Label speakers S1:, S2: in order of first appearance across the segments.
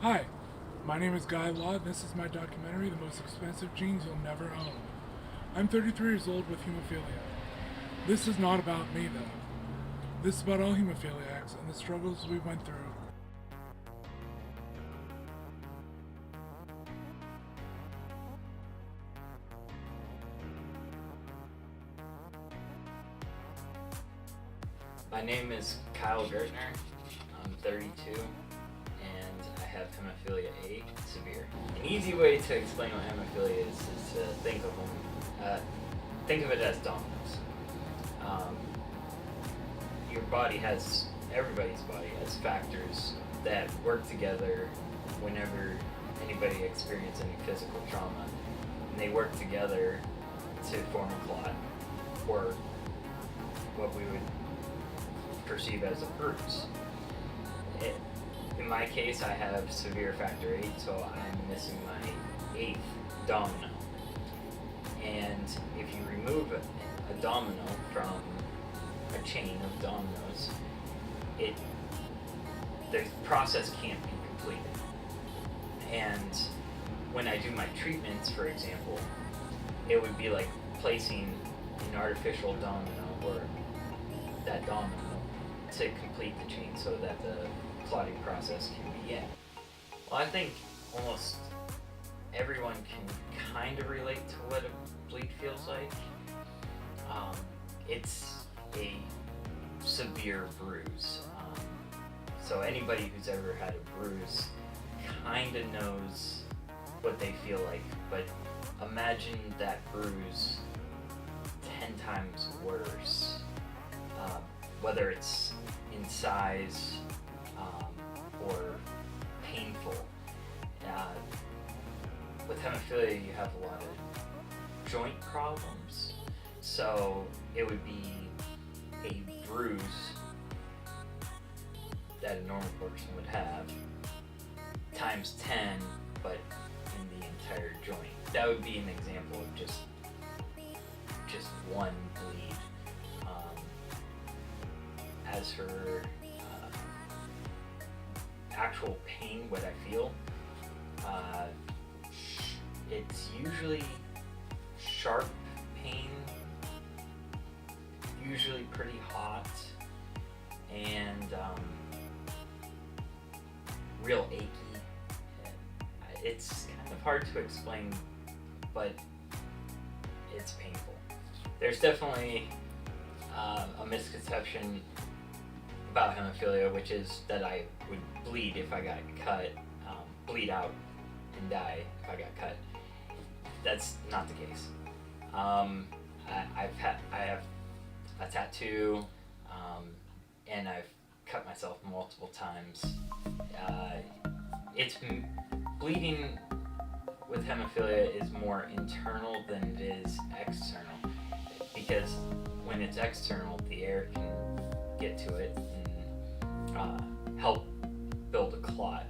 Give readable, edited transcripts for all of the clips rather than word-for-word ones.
S1: Hi, my name is Guy Law, and this is my documentary, The Most Expensive Jeans You'll Never Own. I'm 33 years old with hemophilia. This is not about me, though. This is about all hemophiliacs and the struggles we went through.
S2: My name is Kyle Gertner. I'm 32 and I have hemophilia A severe. An easy way to explain what hemophilia is to think of it as dominoes. Um, your body has, everybody's body has factors that work together whenever anybody experiences any physical trauma. And they work together to form a clot, or what we would perceive as a bruise. In my case, I have severe factor 8, so I'm missing my 8th domino. And if you remove a domino from a chain of dominoes, the process can't be completed. And when I do my treatments, for example, it would be like placing an artificial domino, or that domino, to complete the chain so that the clotting process can begin. Well, I think almost everyone can kind of relate to what a bleed feels like. It's a severe bruise. So anybody who's ever had a bruise kind of knows what they feel like, but imagine that bruise 10 times worse. Whether it's in size or painful. With hemophilia, you have a lot of joint problems, so it would be a bruise that a normal person would have times 10, but in the entire joint. That would be an example of just one bleed. As for actual pain, what I feel, it's usually sharp pain, usually pretty hot, and real achy. It's kind of hard to explain, but it's painful. There's definitely a misconception about hemophilia, which is that I would bleed if I got cut, bleed out and die if I got cut. That's not the case. I have a tattoo, and I've cut myself multiple times. Bleeding with hemophilia is more internal than it is external, because when it's external, the air can get to it and help build a clot,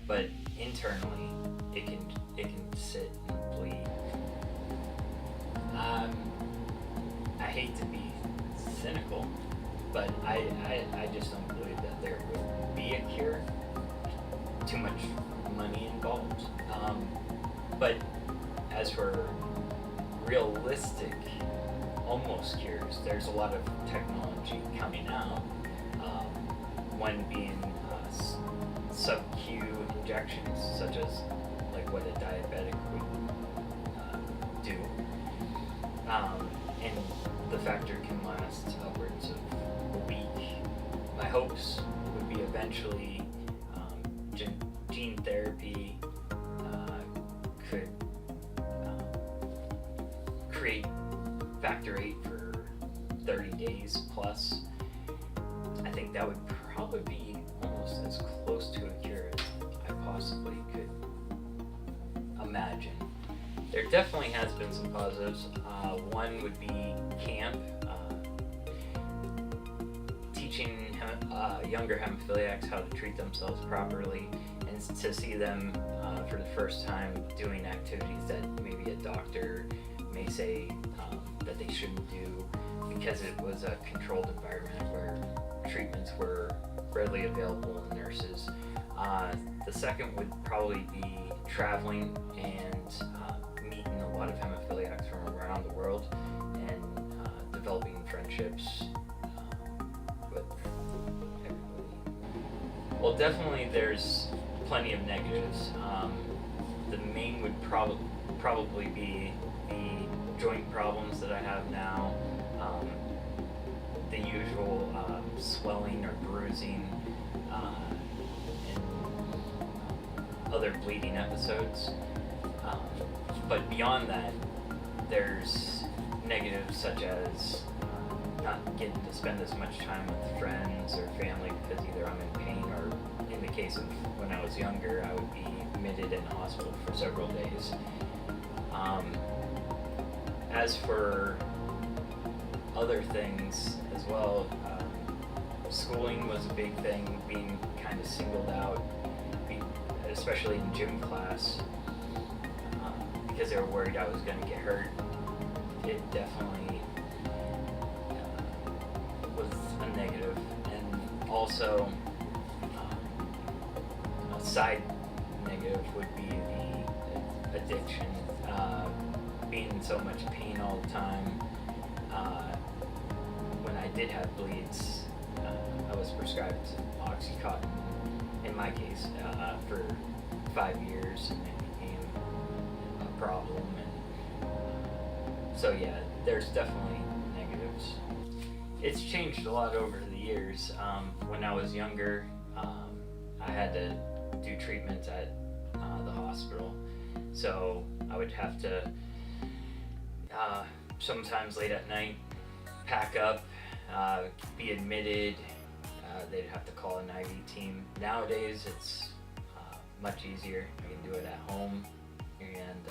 S2: but internally it can sit and bleed. I hate to be cynical, but I just don't believe that there would be a cure. Too much money involved. But as for realistic almost cures, there's a lot of technology coming out. One being sub-Q injections, such as like what a diabetic would do. And the factor can last upwards of a week. My hopes would be eventually gene therapy could create factor 8 for 30 days plus. I think that would probably be almost as close to a cure as I possibly could imagine. There definitely has been some positives. One would be camp, teaching younger hemophiliacs how to treat themselves properly, and to see them for the first time doing activities that maybe a doctor may say that they shouldn't do, because it was a controlled environment where treatments were readily available and nurses The second would probably be traveling and meeting a lot of hemophiliacs from around the world and developing friendships with everybody. Well, definitely there's plenty of negatives. The main would probably be the joint problems that I have now, the usual swelling or bruising, and other bleeding episodes. But beyond that, there's negatives such as not getting to spend as much time with friends or family because either I'm in pain or, in the case of when I was younger, I would be admitted in the hospital for several days. As for other things as well, schooling was a big thing, being kind of singled out, especially in gym class, because they were worried I was going to get hurt. It definitely was a negative. And also, a side negative would be the addiction, being in so much pain all the time. When I did have bleeds, I was prescribed Oxycontin, in my case, for 5 years, and it became a problem. And so yeah, there's definitely negatives. It's changed a lot over the years. When I was younger, I had to do treatment at the hospital, so I would have to sometimes late at night pack up, be admitted. They'd have to call an IV team. Nowadays it's much easier. I can do it at home, and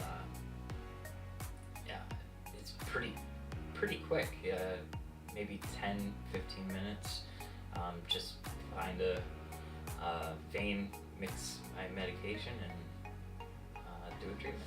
S2: yeah, it's pretty quick. Maybe 10-15 minutes. Just find a vein, mix my medication, and do a treatment.